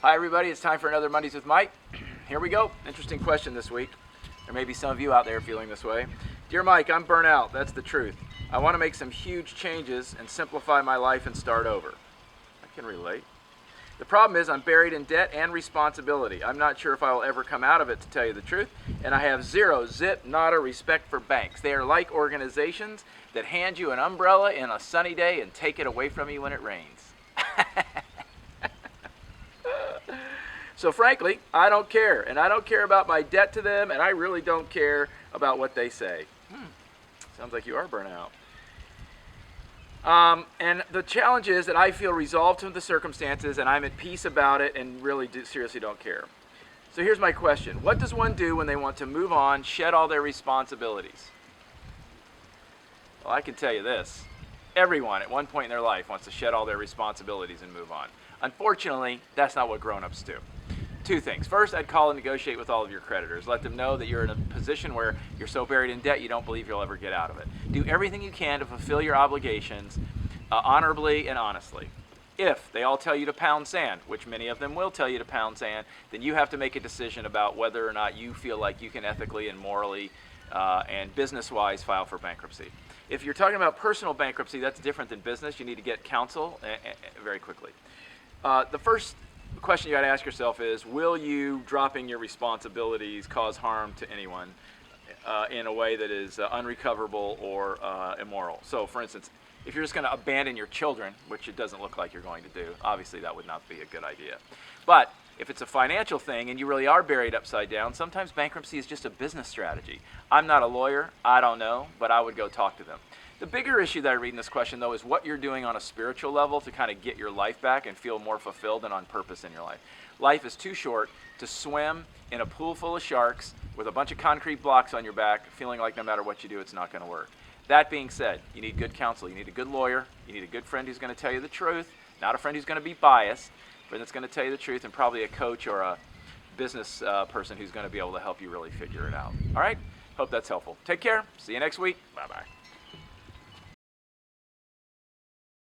Hi everybody, it's time for another Mondays with Mike. Here we go. Interesting question this week. There may be some of you out there feeling this way. Dear Mike, I'm burnt out. That's the truth. I want to make some huge changes and simplify my life and start over. I can relate. The problem is I'm buried in debt and responsibility. I'm not sure if I will ever come out of it, to tell you the truth, and I have zero, zip, nada respect for banks. They are like organizations that hand you an umbrella in a sunny day and take it away from you when it rains. So frankly, I don't care, and I don't care about my debt to them, and I really don't care about what they say. Sounds like you are burnt out. And the challenge is that I feel resolved to the circumstances, and I'm at peace about it, and really seriously don't care. So here's my question. What does one do when they want to move on, shed all their responsibilities? Well, I can tell you this. Everyone at one point in their life wants to shed all their responsibilities and move on. Unfortunately, that's not what grown-ups do. Two things. First, I'd call and negotiate with all of your creditors. Let them know that you're in a position where you're so buried in debt you don't believe you'll ever get out of it. Do everything you can to fulfill your obligations honorably and honestly. If they all tell you to pound sand, which many of them will tell you to pound sand, then you have to make a decision about whether or not you feel like you can ethically and morally and business-wise file for bankruptcy. If you're talking about personal bankruptcy, that's different than business. You need to get counsel very quickly. The first question you got to ask yourself is, will you dropping your responsibilities cause harm to anyone in a way that is unrecoverable or immoral? So for instance, if you're just going to abandon your children, which it doesn't look like you're going to do, obviously that would not be a good idea. But if it's a financial thing and you really are buried upside down, sometimes bankruptcy is just a business strategy. I'm not a lawyer, I don't know, but I would go talk to them. The bigger issue that I read in this question, though, is what you're doing on a spiritual level to kind of get your life back and feel more fulfilled and on purpose in your life. Life is too short to swim in a pool full of sharks with a bunch of concrete blocks on your back, feeling like no matter what you do, it's not going to work. That being said, you need good counsel. You need a good lawyer. You need a good friend who's going to tell you the truth, not a friend who's going to be biased, but that's going to tell you the truth, and probably a coach or a business person who's going to be able to help you really figure it out. All right? Hope that's helpful. Take care. See you next week. Bye-bye.